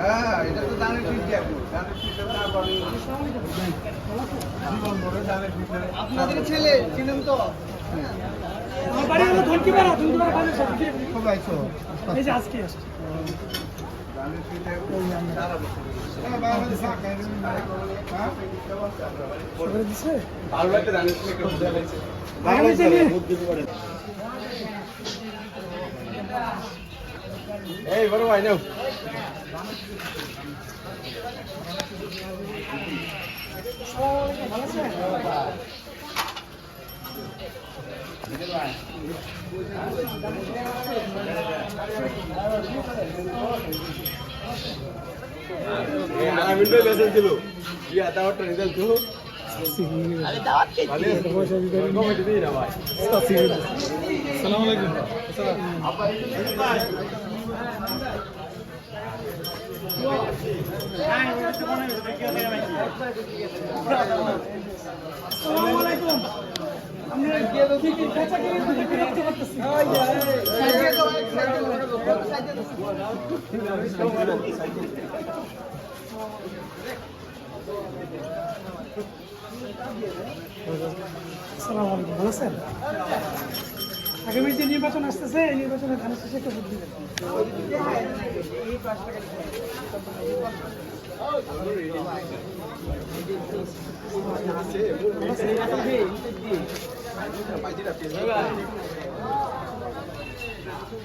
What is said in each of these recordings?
হ্যাঁ, এটা তো দানের শীষ দিয়ে দানের শীষে তারপরে জীবন ভরে দানের শীষে আপনাদের ছেলে চিনেন তো আমার বাড়ি হলো ধনকিপাড়া বাজার সাথে খুব আইছো এই যে আজকে আসছে দানের শীষে সারা বছর বাংলাদেশ সরকার হ্যাঁ করে দিছে ভালো লাগতে দানের শীষে খুব ভালো লাগছে আগামী দিনে এই বড় ভাই নাও ভালো আছে আমি তো মেসেজ দিল কি আটা ওটা রেজাল্ট তো আরে দাওয়াত কে পয়সা দিতে কমিটি দিই না ভাই আসসালামু আলাইকুম আসসালামু আলাইকুম আমরা গিয়ে তো কি কাঁচা করে দেখতে পাচ্ছি আসসালামু আলাইকুম ভালো আছেন আগামী যে নির্বাচন আসতেছে এই নির্বাচনে ধানের শেষে একটা ভোট দিবেন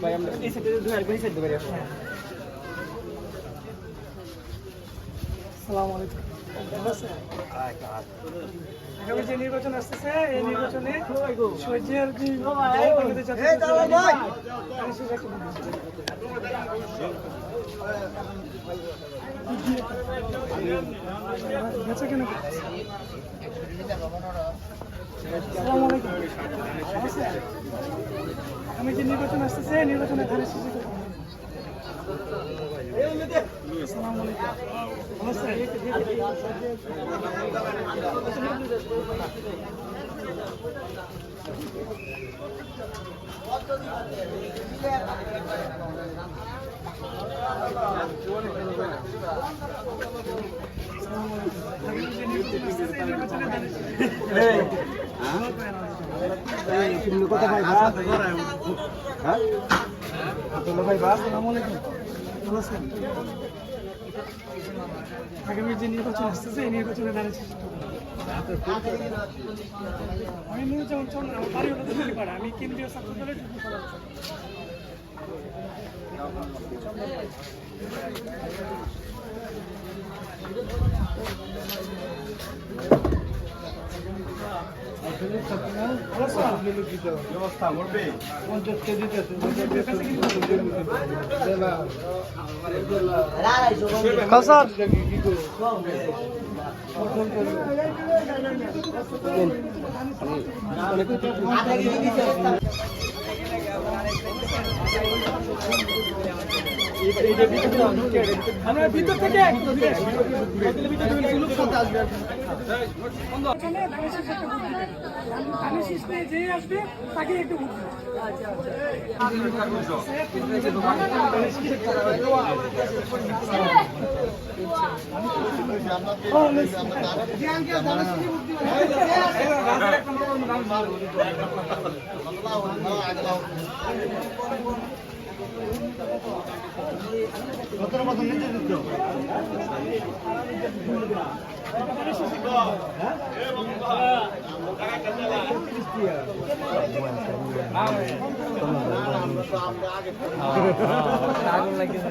ভাই আমরা এই সাইডে দুই আর এই সাইডে পারি আসসালামু আলাইকুম ভালো আছেন আগামী যে নির্বাচন আসতেছে এই নির্বাচনে সহ্যের যে বাংলাদেশ জাতীয় ধানের শেষে একটা ভোট দিবেন বেচা কেন আসসালামু আলাইকুম ভালো আছেন আগামী যে নির্বাচন আসতেছে এই নির্বাচনে ধানের শেষে একটা ভোট দিবেন আসসালামু আলাইকুম ভালো আছেন কথা ভাই হ্যাঁ তোলো ভাই বাস আসসালামু আলাইকুম ভালো আছেন আগামী যে নির্বাচন আসতেছে এই নির্বাচনে দাঁড়িয়েছে আমি নির্বাচন আমার বাড়ি হলো ধনকিপাড়া আমি কেন্দ্রীয় ছাত্র দলের যুগ্ম সভাপতি ব্যবস্থা করবে 50 কেজি আমরা ভিতর থেকে ধানের শীষ নিয়ে যে আসবে তাকে একটু ভোট কতর মতো নিতে দিত আগুন লাগিয়েছে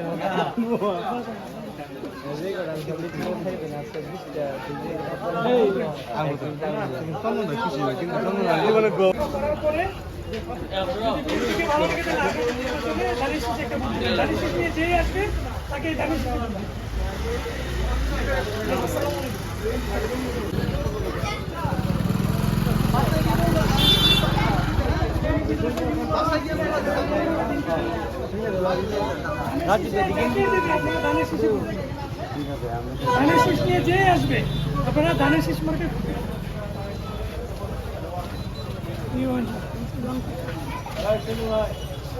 যে আসবে তাকে ধানের শীষ নিয়ে যে আসবে আপনারা ধানের শীষ মার্কেট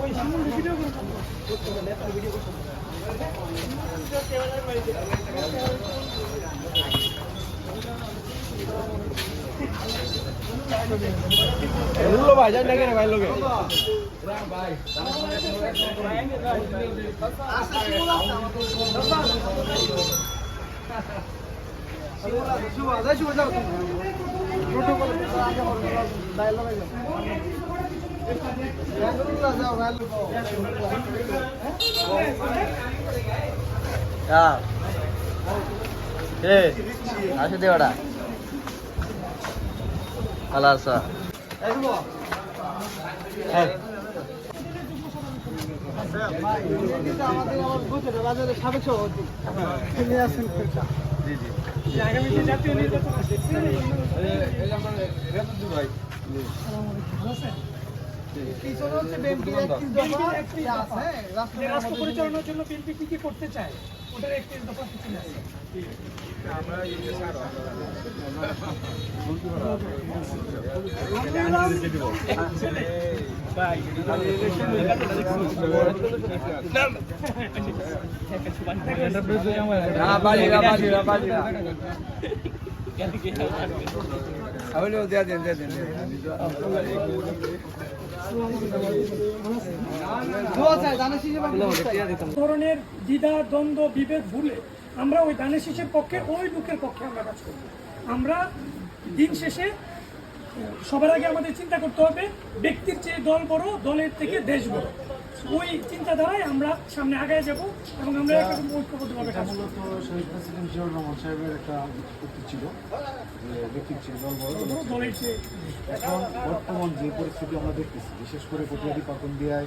ওই সামনে ভিডিও করুন लो भाई जान लगे भाई लोगे আসে দেওয়াটা ভালো আছো সাবেক সভাপতি আগামীতে জাতীয় নির্বাচন আসছে রাষ্ট্র পরিচালনার জন্য বিএনপি কি কি করতে চায় ওটার একটি দফা কিছু আছে ধরনের দ্বিধা দ্বন্দ্ব বিভেদ ভুলে আমরা ওই ধানের শীষের পক্ষে ওই লোকের পক্ষে আমরা কাজ করি। আমরা দিন শেষে সবার আগে আমাদের চিন্তা করতে হবে ব্যক্তির চেয়ে দল বড়, দলের থেকে দেশ বড়। ওই চিন্তাধারায় আমরা সামনে আগায় যাব এবং আমরা একরকম ঐক্যবদ্ধভাবে কাজ করব। শহীদ প্রেসিডেন্ট জিয়াউর রহমান সাহেবের একটা উক্তি ছিল ব্যক্তির চেয়ে দল বড়, দলের চেয়ে এখন বর্তমান যে পরিস্থিতি আমরা দেখতেছি, বিশেষ করে কটিয়াদি পাকন দিয়ায়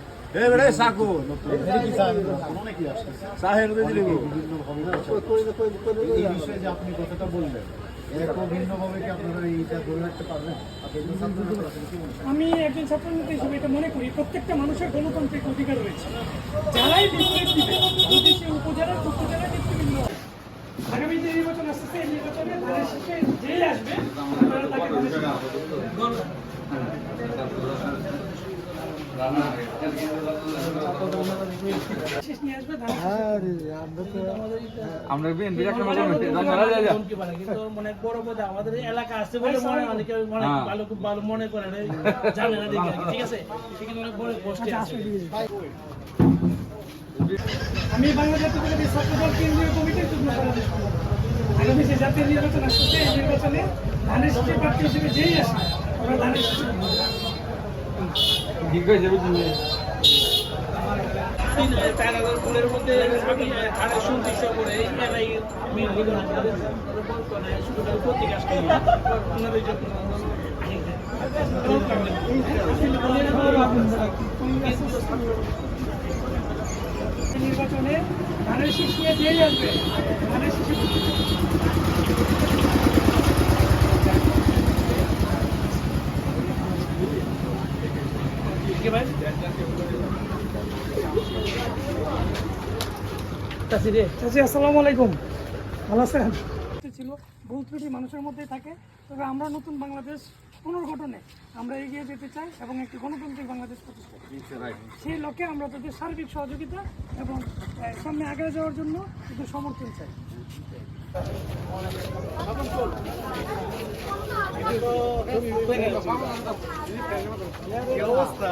অনেকেই আসতেছে বিভিন্নভাবে এই বিষয়ে যে আপনি কথাটা বললেন এরকম ভিন্নভাবে কি আপনারা এইটা ধরে রাখতে পারবেন? আমি একজন ছাত্রনেতা হিসেবে এটা মনে করি প্রত্যেকটা মানুষের গণতান্ত্রিক অধিকার রয়েছে। যারাই বিপরীত দিবে যদি সে উপজেলার উপজেলার নেতৃবৃন্দ হয়। আগামী যে নির্বাচন আসতেছে এই নির্বাচনে ধানের শীষে যেই আসবে আপনারা তাকে শীষ নিয়ে আসবে আমরা বিএনপি একটা কিন্তু অনেক বড় কথা আমাদের এলাকা আছে বলে মনে অনেকে অনেক ভালো খুব ভালো মনে করে জানে না দেখে ঠিক আছে সেখানে অনেক বড় গোষ্ঠী আছে। আমি বাংলা জাতীয়তাবাদী ছাত্রদল কেন্দ্রীয় কমিটির যুগ্ম সভাপতি। আগামী যে জাতীয় নির্বাচন আসছে এই নির্বাচনে ধানের শীষের প্রার্থী হিসেবে যেই আসে আমরা ধানের শীষে ফুলের মধ্যে আমি ধানের শুনতে ইচ্ছা করে এই মেলায় প্রতীক আসতে ওনাদের জন্য নির্বাচনে ধানের শীষ নিয়ে যেই আসবে ধানের শীষে চাচি আসসালামু আলাইকুম, ভালো আছেন? ছিল ভুল ত্রুটি মানুষের মধ্যেই থাকে, তবে আমরা নতুন বাংলাদেশ পুনর্গঠনে আমরা এগিয়ে যেতে চাই এবং একটি গণতান্ত্রিক বাংলাদেশ প্রতিষ্ঠা করতে চাই। সেই লক্ষ্যে আমরা তাদের সার্বিক সহযোগিতা এবং সামনে আগে যাওয়ার জন্য কিন্তু সমর্থন চাই। অবস্থা